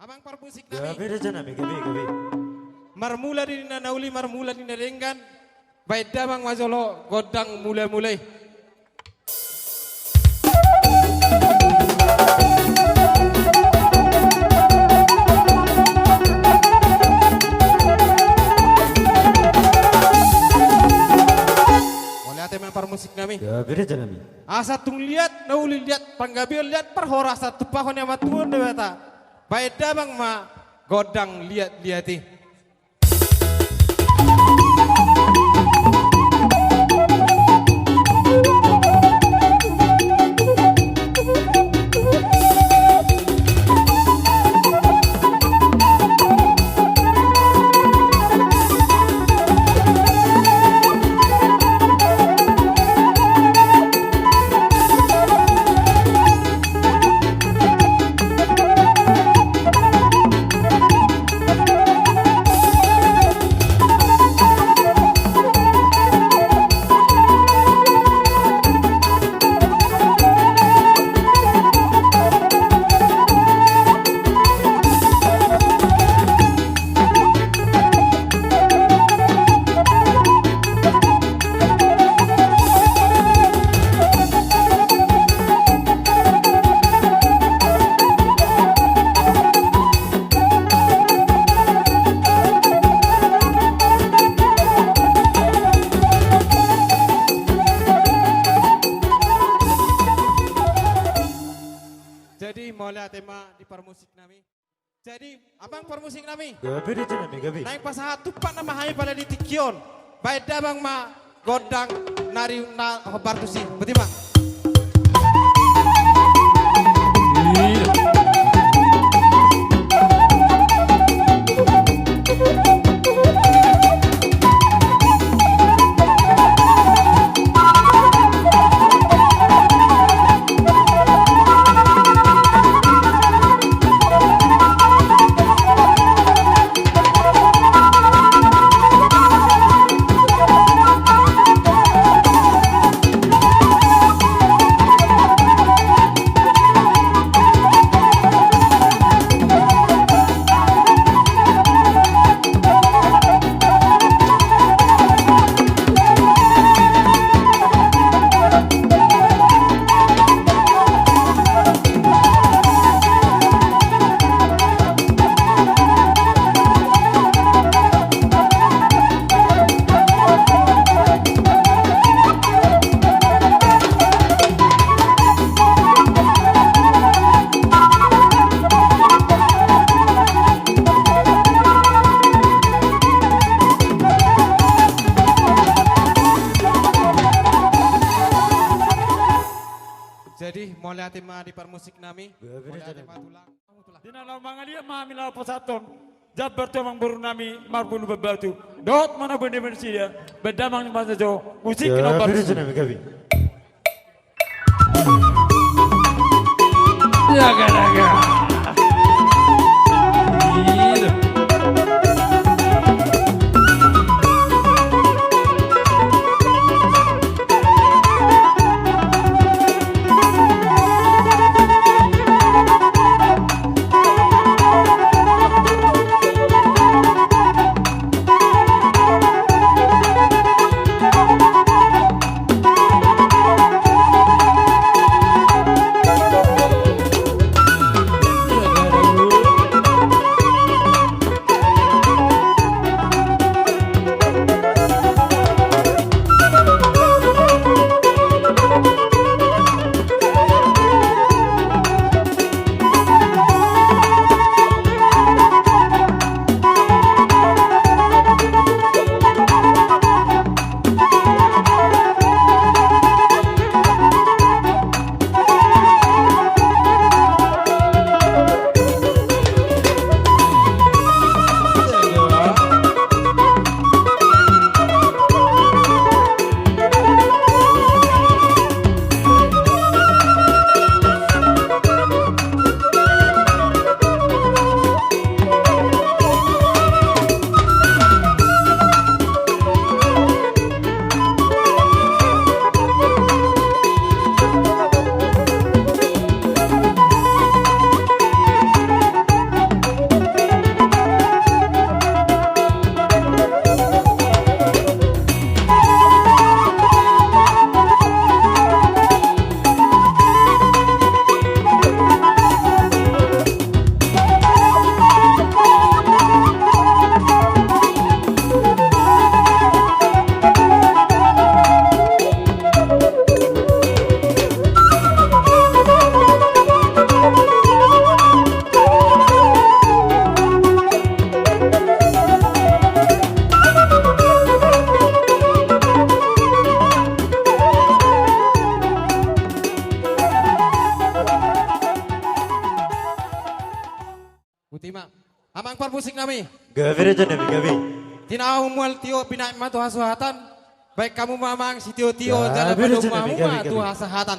Abang permusik Gabi nami. aja nami, gabi. Marmula di nauli marmula di renggan. Baida bang mazolo godang mulai-mulai. Mulai ate main permusik nami. Gabi aja nami. Asa tung lihat, nauli lihat, panggabil lihat, perhora satu pahon yang matuan deh beta. Baida bang ma godang lihat-lihati. Jadi mulai tema di permusik nami. Jadi abang permusik nami. Gabi aja nami, gabi. Naik pas satu pak nama hai pada di tikion. Baida bang ma godang nari na hobartusi. Betul bang? Jadi mulai tema di permusik nami. Mulai tema tulang. Dinalaw mga liya mamila po sa aton. Jab bertemang nami marbun berbatu. Dot mana bendi bersia. Bedamang ni masa jo. Musik na Gabi baru. aja nami, gabi. Naga. Utima. Amang parmusik nami. Gabi aja nami gabi. Tinau mual tio pinak ma tuha suhatan. Baik kamu mamang si tio tio Ya, jalan biru pada je, Nabi, umamu gabi, ma gabi. tuha sahatan.